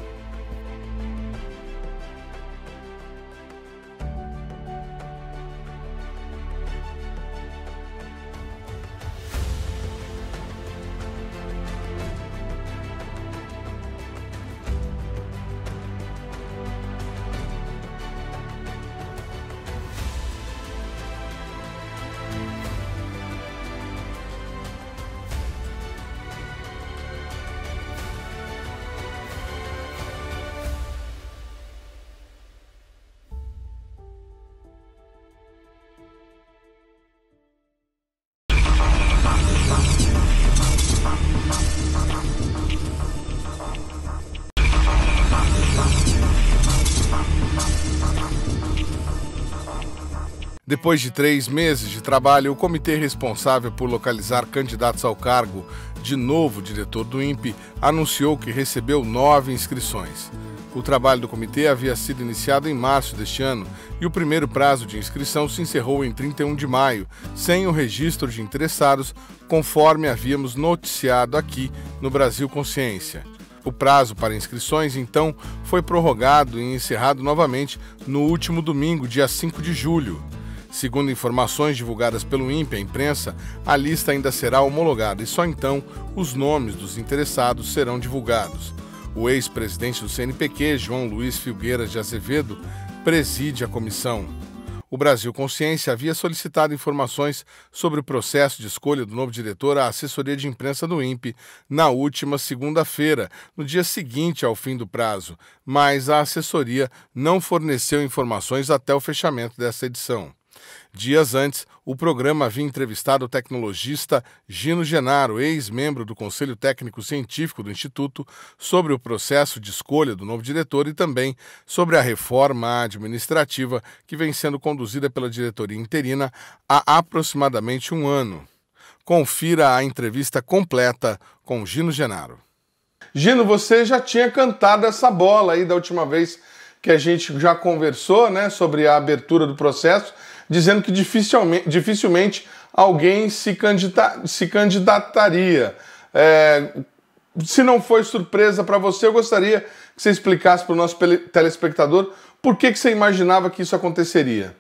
Depois de 3 meses de trabalho, o comitê responsável por localizar candidatos ao cargo de novo diretor do INPE anunciou que recebeu 9 inscrições. O trabalho do comitê havia sido iniciado em março deste ano e o primeiro prazo de inscrição se encerrou em 31 de maio, sem o registro de interessados, conforme havíamos noticiado aqui no Brasil Consciência. O prazo para inscrições, então, foi prorrogado e encerrado novamente no último domingo, dia 5 de julho. Segundo informações divulgadas pelo INPE à imprensa, a lista ainda será homologada e só então os nomes dos interessados serão divulgados. O ex-presidente do CNPq, João Luiz Filgueiras de Azevedo, preside a comissão. O Brasil Consciência havia solicitado informações sobre o processo de escolha do novo diretor à assessoria de imprensa do INPE na última segunda-feira, no dia seguinte ao fim do prazo, mas a assessoria não forneceu informações até o fechamento dessa edição. Dias antes, o programa havia entrevistado o tecnologista Gino Genaro, ex-membro do Conselho Técnico Científico do Instituto, sobre o processo de escolha do novo diretor e também sobre a reforma administrativa que vem sendo conduzida pela diretoria interina há aproximadamente 1 ano. Confira a entrevista completa com Gino Genaro. Gino, você já tinha cantado essa bola aí da última vez que a gente já conversou, né, sobre a abertura do processo, dizendo que dificilmente alguém se candidataria. Se não foi surpresa para você, eu gostaria que você explicasse para o nosso telespectador por que você imaginava que isso aconteceria.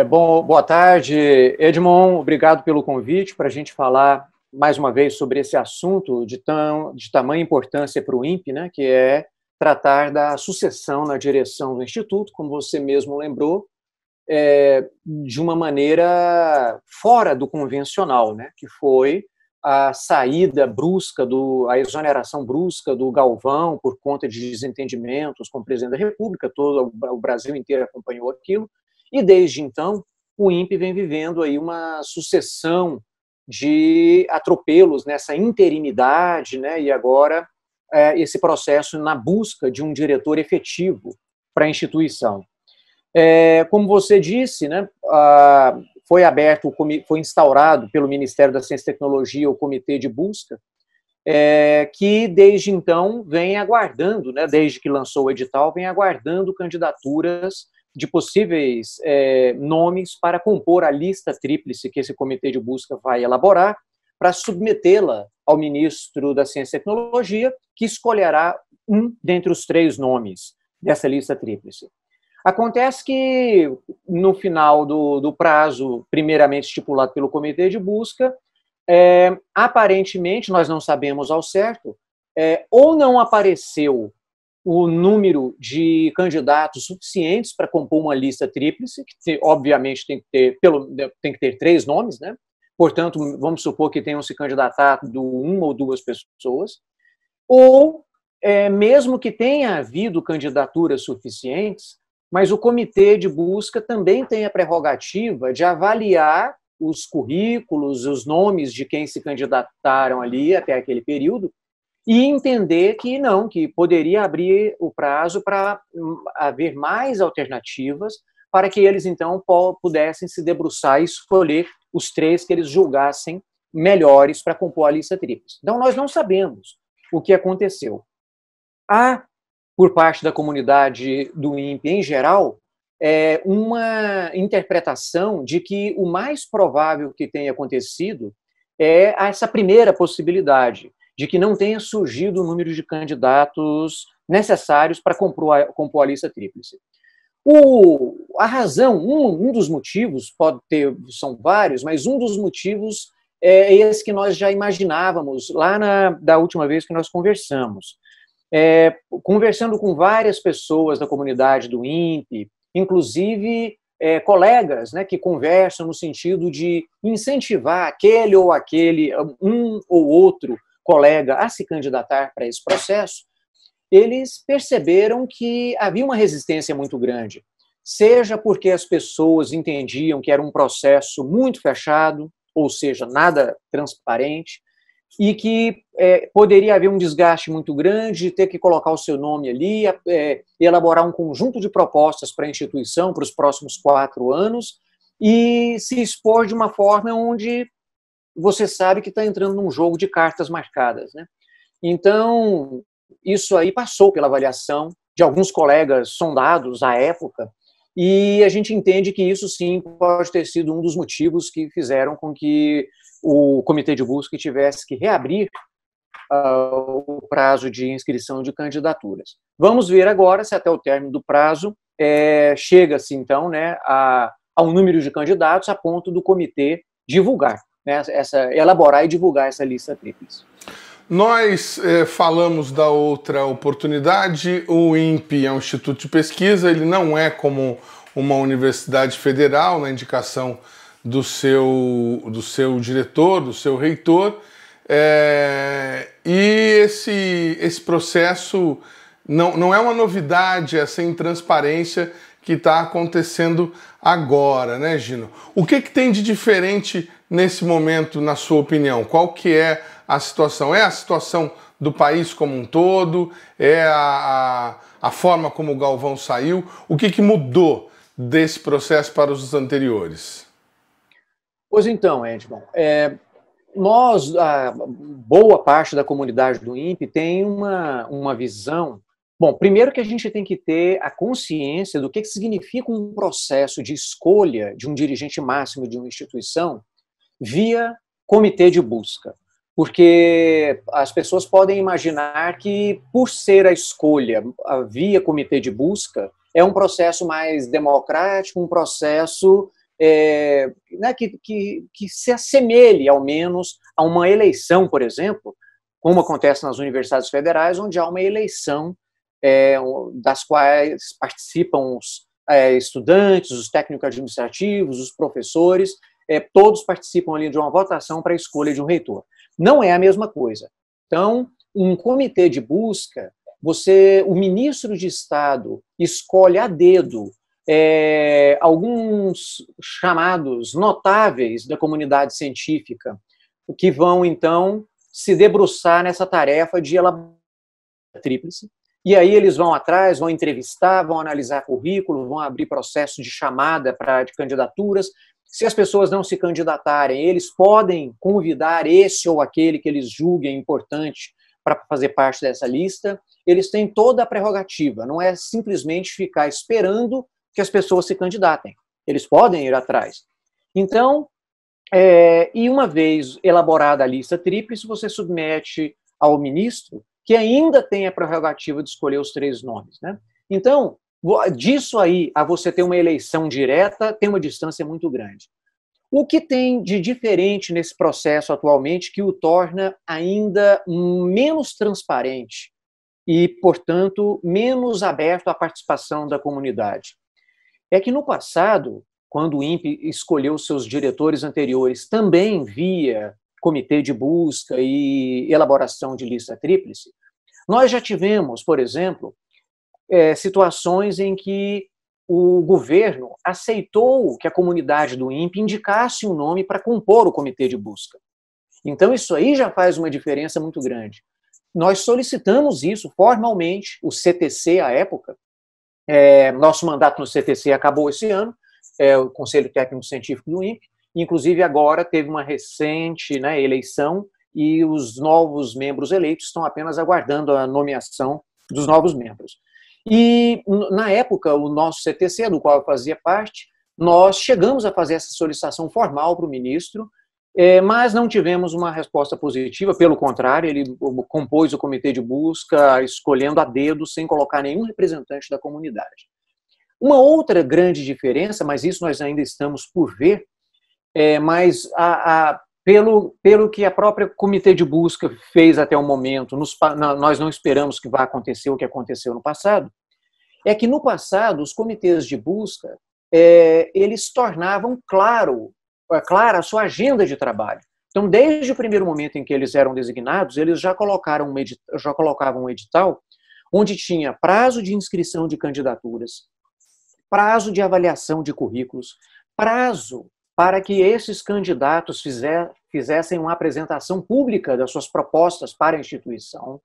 Boa tarde, Edmond. Obrigado pelo convite para a gente falar mais uma vez sobre esse assunto de tamanha importância para o INPE, né, que é tratar da sucessão na direção do Instituto, como você mesmo lembrou, de uma maneira fora do convencional, né, que foi a saída brusca, a exoneração brusca do Galvão por conta de desentendimentos com o presidente da República, todo o Brasil inteiro acompanhou aquilo, e desde então o INPE vem vivendo aí uma sucessão de atropelos nessa interinidade, né, e agora esse processo na busca de um diretor efetivo para a instituição. Como você disse, né, foi instaurado pelo Ministério da Ciência e Tecnologia o Comitê de Busca, que desde então vem aguardando, né, desde que lançou o edital, vem aguardando candidaturas de possíveis nomes para compor a lista tríplice que esse Comitê de Busca vai elaborar, para submetê-la ao ministro da Ciência e Tecnologia, que escolherá um dentre os 3 nomes dessa lista tríplice. Acontece que, no final do prazo, primeiramente estipulado pelo Comitê de Busca, aparentemente, nós não sabemos ao certo, ou não apareceu o número de candidatos suficientes para compor uma lista tríplice, que obviamente tem que ter 3 nomes, né? Portanto, vamos supor que tenham se candidatado 1 ou 2 pessoas, ou mesmo que tenha havido candidaturas suficientes, mas o Comitê de Busca também tem a prerrogativa de avaliar os currículos, os nomes de quem se candidataram ali até aquele período, e entender que não, que poderia abrir o prazo para haver mais alternativas para que eles, então, pudessem se debruçar e escolher os 3 que eles julgassem melhores para compor a lista tríplice. Então, nós não sabemos o que aconteceu. Há, por parte da comunidade do INPE em geral, uma interpretação de que o mais provável que tenha acontecido é essa primeira possibilidade, de que não tenha surgido o número de candidatos necessários para compor a lista tríplice. A razão, um dos motivos, são vários, mas um dos motivos é esse que nós já imaginávamos lá da última vez que nós conversamos. Conversando com várias pessoas da comunidade do INPE, inclusive colegas, né, que conversam no sentido de incentivar aquele ou aquele, um ou outro colega a se candidatar para esse processo, eles perceberam que havia uma resistência muito grande, seja porque as pessoas entendiam que era um processo muito fechado, ou seja, nada transparente, e que poderia haver um desgaste muito grande de ter que colocar o seu nome ali, elaborar um conjunto de propostas para a instituição para os próximos 4 anos e se expor de uma forma onde você sabe que está entrando num jogo de cartas marcadas, né? Então, isso aí passou pela avaliação de alguns colegas sondados à época, e a gente entende que isso sim pode ter sido um dos motivos que fizeram com que o Comitê de Busca tivesse que reabrir o prazo de inscrição de candidaturas. Vamos ver agora se até o término do prazo chega-se então, né, a um número de candidatos a ponto do comitê divulgar, né, elaborar e divulgar essa lista tríplice. Nós falamos da outra oportunidade. O INPE é um instituto de pesquisa, ele não é como uma universidade federal, na indicação do seu diretor, do seu reitor, e esse processo não é uma novidade, essa intransparência que está acontecendo agora, né, Gino? O que tem de diferente nesse momento, na sua opinião? Qual que é a situação? É a situação do país como um todo? É a forma como o Galvão saiu? O que mudou desse processo para os anteriores? Pois então, Edmond, a boa parte da comunidade do INPE tem uma visão. Bom, primeiro que a gente tem que ter a consciência do que significa um processo de escolha de um dirigente máximo de uma instituição via comitê de busca. Porque as pessoas podem imaginar que, por ser a escolha via comitê de busca, é um processo mais democrático, um processo né, que se assemelhe, ao menos, a uma eleição, por exemplo, como acontece nas universidades federais, onde há uma eleição das quais participam os estudantes, os técnicos administrativos, os professores, todos participam ali de uma votação para a escolha de um reitor. Não é a mesma coisa. Então, um comitê de busca, o ministro de Estado escolhe a dedo alguns chamados notáveis da comunidade científica, que vão, então, se debruçar nessa tarefa de elaborar a tríplice, e aí eles vão atrás, vão entrevistar, vão analisar currículo, vão abrir processo de chamada de candidaturas. Se as pessoas não se candidatarem, eles podem convidar esse ou aquele que eles julguem importante para fazer parte dessa lista. Eles têm toda a prerrogativa, não é simplesmente ficar esperando que as pessoas se candidatem. Eles podem ir atrás. Então, e uma vez elaborada a lista tríplice, você submete ao ministro, que ainda tem a prerrogativa de escolher os 3 nomes, né? Então, disso aí a você ter uma eleição direta, tem uma distância muito grande. O que tem de diferente nesse processo atualmente que o torna ainda menos transparente e, portanto, menos aberto à participação da comunidade? É que no passado, quando o INPE escolheu seus diretores anteriores também via comitê de busca e elaboração de lista tríplice, nós já tivemos, por exemplo, situações em que o governo aceitou que a comunidade do INPE indicasse um nome para compor o comitê de busca. Então, isso aí já faz uma diferença muito grande. Nós solicitamos isso formalmente, o CTC, à época, nosso mandato no CTC acabou esse ano, o Conselho Técnico Científico do INPE, inclusive agora teve uma recente, né, eleição e os novos membros eleitos estão apenas aguardando a nomeação dos novos membros. E, na época, o nosso CTC, do qual eu fazia parte, nós chegamos a fazer essa solicitação formal para o ministro, mas não tivemos uma resposta positiva, pelo contrário, ele compôs o comitê de busca escolhendo a dedo, sem colocar nenhum representante da comunidade. Uma outra grande diferença, mas isso nós ainda estamos por ver, mas pelo que a própria comitê de busca fez até o momento, nós não esperamos que vá acontecer o que aconteceu no passado, é que no passado os comitês de busca, eles tornavam clara a sua agenda de trabalho. Então, desde o primeiro momento em que eles eram designados, eles já colocavam um edital onde tinha prazo de inscrição de candidaturas, prazo de avaliação de currículos, prazo para que esses candidatos fizessem uma apresentação pública das suas propostas para a instituição,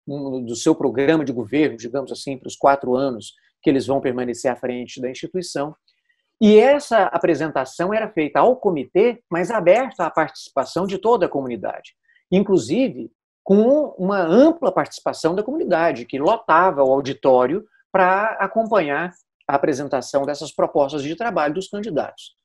do seu programa de governo, digamos assim, para os 4 anos que eles vão permanecer à frente da instituição. E essa apresentação era feita ao comitê, mas aberta à participação de toda a comunidade, inclusive com uma ampla participação da comunidade, que lotava o auditório para acompanhar a apresentação dessas propostas de trabalho dos candidatos.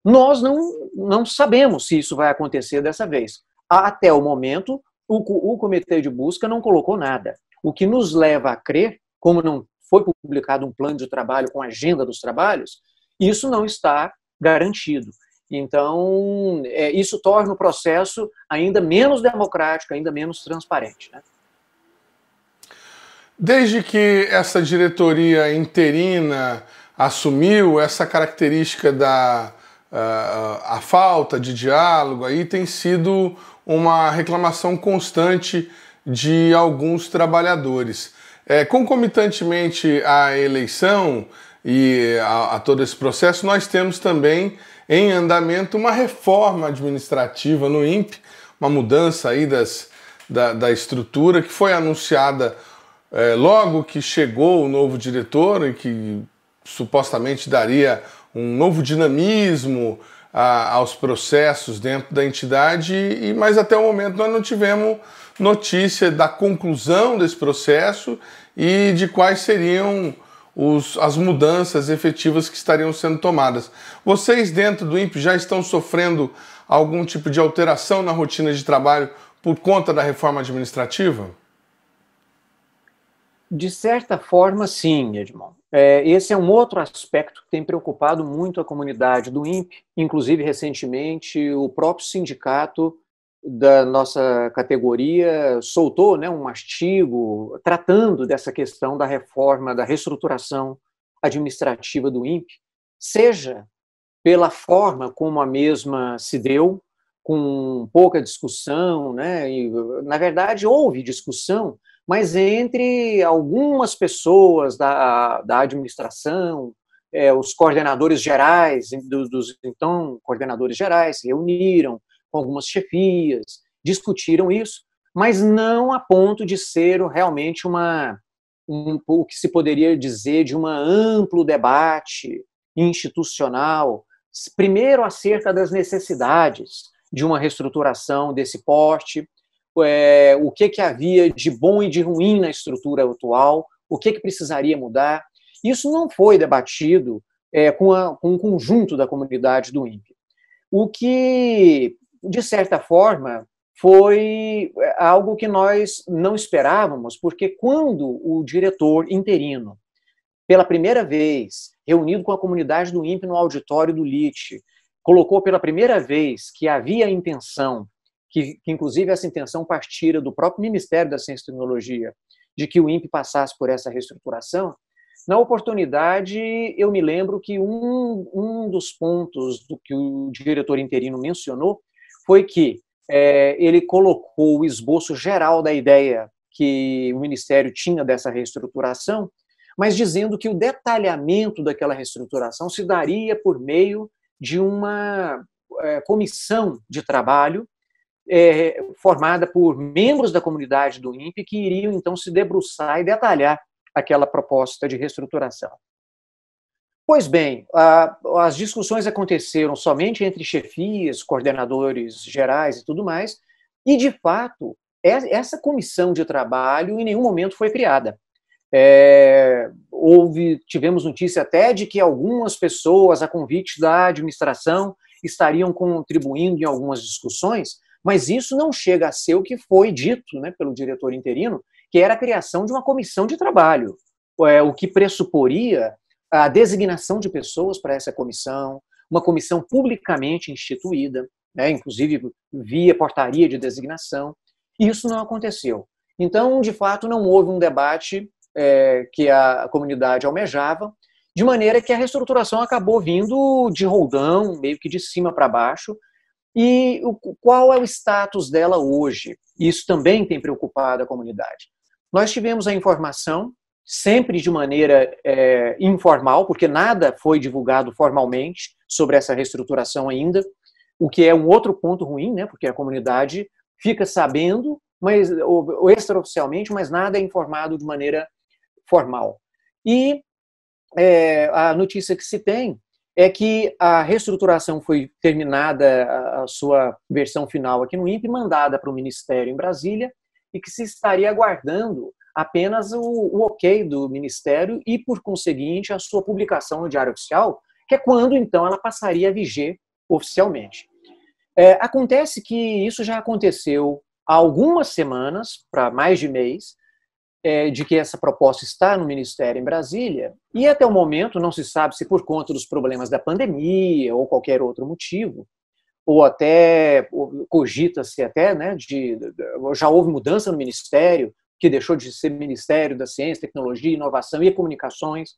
Nós não sabemos se isso vai acontecer dessa vez. Até o momento, o comitê de busca não colocou nada, o que nos leva a crer, como não foi publicado um plano de trabalho com a agenda dos trabalhos, isso não está garantido. Então, isso torna o processo ainda menos democrático, ainda menos transparente, né? Desde que essa diretoria interina assumiu, essa característica a falta de diálogo aí tem sido uma reclamação constante de alguns trabalhadores. Concomitantemente à eleição e a todo esse processo, nós temos também em andamento uma reforma administrativa no INPE, uma mudança aí da estrutura que foi anunciada logo que chegou o novo diretor e que supostamente daria um novo dinamismo aos processos dentro da entidade, mas até o momento nós não tivemos notícia da conclusão desse processo e de quais seriam as mudanças efetivas que estariam sendo tomadas. Vocês dentro do INPE já estão sofrendo algum tipo de alteração na rotina de trabalho por conta da reforma administrativa? De certa forma, sim, Edmond. Esse é um outro aspecto que tem preocupado muito a comunidade do INPE. Inclusive, recentemente, o próprio sindicato da nossa categoria soltou, né, um artigo tratando dessa questão da reforma, da reestruturação administrativa do INPE, seja pela forma como a mesma se deu, com pouca discussão, né, e, na verdade, houve discussão, mas entre algumas pessoas da administração, os coordenadores gerais, dos então coordenadores gerais, se reuniram com algumas chefias, discutiram isso, mas não a ponto de ser realmente uma o que se poderia dizer de um amplo debate institucional, primeiro acerca das necessidades de uma reestruturação desse porte, o que havia de bom e de ruim na estrutura atual, o que precisaria mudar. Isso não foi debatido com o conjunto da comunidade do INPE. O que, de certa forma, foi algo que nós não esperávamos, porque quando o diretor interino, pela primeira vez, reunido com a comunidade do INPE no auditório do LIT, colocou pela primeira vez que havia a intenção, que inclusive essa intenção partira do próprio Ministério da Ciência e Tecnologia, de que o INPE passasse por essa reestruturação, na oportunidade, eu me lembro que um dos pontos do que o diretor interino mencionou foi que ele colocou o esboço geral da ideia que o Ministério tinha dessa reestruturação, mas dizendo que o detalhamento daquela reestruturação se daria por meio de uma comissão de trabalho formada por membros da comunidade do INPE que iriam, então, se debruçar e detalhar aquela proposta de reestruturação. Pois bem, as discussões aconteceram somente entre chefias, coordenadores gerais e tudo mais, e, de fato, essa comissão de trabalho em nenhum momento foi criada. Tivemos notícia até de que algumas pessoas, a convite da administração, estariam contribuindo em algumas discussões, mas isso não chega a ser o que foi dito, né, pelo diretor interino, que era a criação de uma comissão de trabalho, o que pressuporia a designação de pessoas para essa comissão, uma comissão publicamente instituída, né, inclusive via portaria de designação, e isso não aconteceu. Então, de fato, não houve um debate que a comunidade almejava, de maneira que a reestruturação acabou vindo de roldão, meio que de cima para baixo. E qual é o status dela hoje? Isso também tem preocupado a comunidade. Nós tivemos a informação, sempre de maneira informal, porque nada foi divulgado formalmente sobre essa reestruturação ainda, o que é um outro ponto ruim, né? Porque a comunidade fica sabendo, mas extraoficialmente, mas nada é informado de maneira formal. E a notícia que se tem é que a reestruturação foi terminada, a sua versão final aqui no INPE, mandada para o Ministério em Brasília, e que se estaria aguardando apenas o ok do Ministério e, por conseguinte, a sua publicação no Diário Oficial, que é quando, então, ela passaria a viger oficialmente. Acontece que isso já aconteceu há algumas semanas, para mais de mês, de que essa proposta está no Ministério em Brasília, e até o momento não se sabe se por conta dos problemas da pandemia ou qualquer outro motivo, ou até cogita-se até, né, já houve mudança no Ministério, que deixou de ser Ministério da Ciência, Tecnologia, Inovação e Comunicações.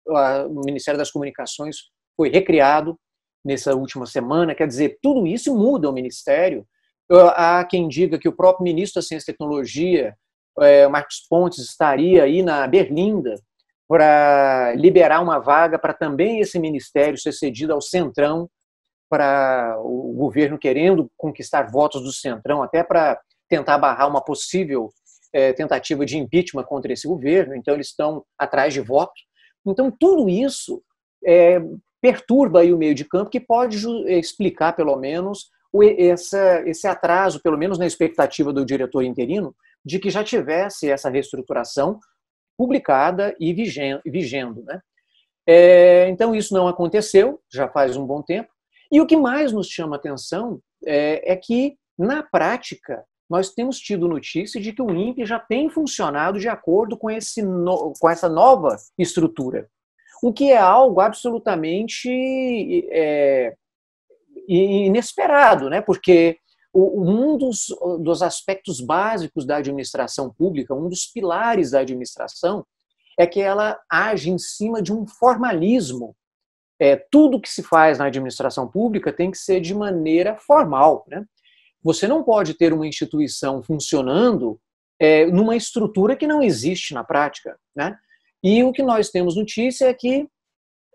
O Ministério das Comunicações foi recriado nessa última semana, quer dizer, tudo isso muda o Ministério. Há quem diga que o próprio Ministro da Ciência e Tecnologia, Marcos Pontes, estaria aí na Berlinda para liberar uma vaga para também esse ministério ser cedido ao Centrão, para o governo querendo conquistar votos do Centrão, até para tentar barrar uma possível tentativa de impeachment contra esse governo. Então, eles estão atrás de votos. Então, tudo isso perturba aí o meio de campo, que pode explicar, pelo menos, esse atraso, pelo menos na expectativa do diretor interino, de que já tivesse essa reestruturação publicada e vigendo, né? Então, isso não aconteceu, já faz um bom tempo. E o que mais nos chama atenção é que, na prática, nós temos tido notícia de que o INPE já tem funcionado de acordo com essa nova estrutura, o que é algo absolutamente inesperado, né? Porque um dos aspectos básicos da administração pública, um dos pilares da administração, é que ela age em cima de um formalismo. Tudo que se faz na administração pública tem que ser de maneira formal, né? Você não pode ter uma instituição funcionando numa estrutura que não existe na prática, né? E o que nós temos notícia é que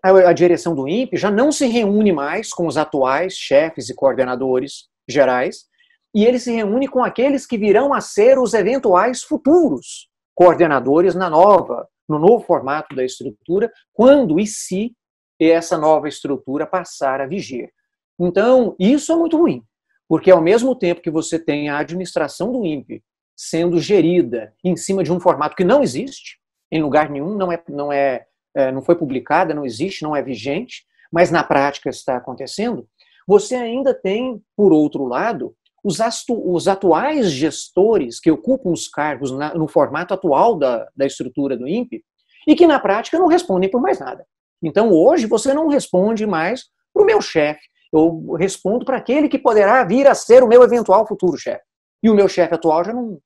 a direção do INPE já não se reúne mais com os atuais chefes e coordenadores gerais, e ele se reúne com aqueles que virão a ser os eventuais futuros coordenadores no novo formato da estrutura, quando e se essa nova estrutura passar a vigir. Então, isso é muito ruim, porque ao mesmo tempo que você tem a administração do INPE sendo gerida em cima de um formato que não existe, em lugar nenhum, não foi publicada, não existe, não é vigente, mas na prática está acontecendo, você ainda tem, por outro lado, os atuais gestores que ocupam os cargos no formato atual da estrutura do INPE e que na prática não respondem por mais nada. Então hoje você não responde mais para o meu chefe, eu respondo para aquele que poderá vir a ser o meu eventual futuro chefe. E o meu chefe atual já não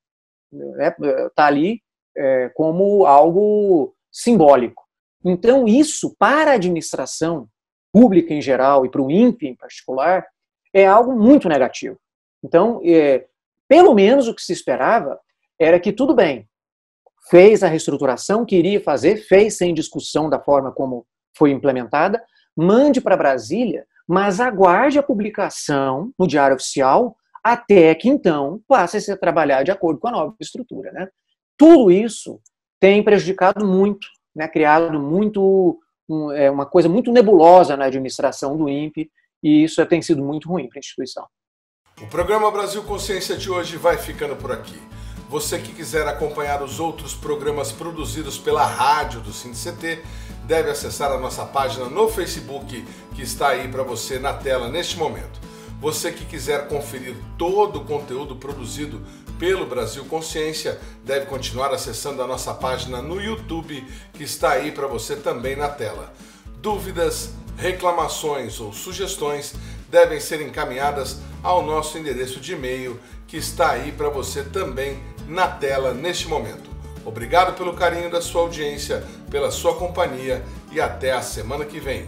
está ali como algo simbólico. Então isso, para a administração pública em geral e para o INPE em particular, é algo muito negativo. Então, pelo menos o que se esperava era que tudo bem, fez a reestruturação que iria fazer, fez sem discussão da forma como foi implementada, mande para Brasília, mas aguarde a publicação no Diário Oficial até que então passe a ser trabalhado de acordo com a nova estrutura, né? Tudo isso tem prejudicado muito, né, criado uma coisa muito nebulosa na administração do INPE, e isso tem sido muito ruim para a instituição. O programa Brasil Consciência de hoje vai ficando por aqui. Você que quiser acompanhar os outros programas produzidos pela rádio do SINDICT, deve acessar a nossa página no Facebook, que está aí para você na tela neste momento. Você que quiser conferir todo o conteúdo produzido pelo Brasil Consciência, deve continuar acessando a nossa página no YouTube, que está aí para você também na tela. Dúvidas, reclamações ou sugestões devem ser encaminhadas ao nosso endereço de e-mail, que está aí para você também na tela neste momento. Obrigado pelo carinho da sua audiência, pela sua companhia e até a semana que vem.